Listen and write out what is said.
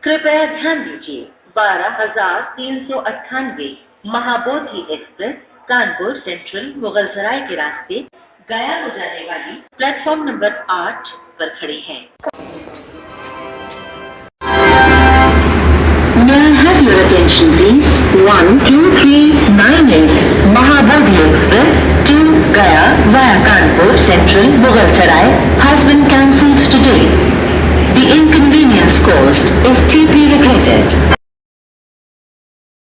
कृपया ध्यान दीजिए 12,398 महाबोधि एक्सप्रेस कानपुर सेंट्रल मुगलसराय के रास्ते गया हो जाने वाली प्लेटफॉर्म नंबर 8 पर खड़ी है। May I have your attention please? 12398 Mahabodhi Express to Gaya via Kanpur Central Mughalsarai has been cancelled today. The inconvenience caused is deeply regretted.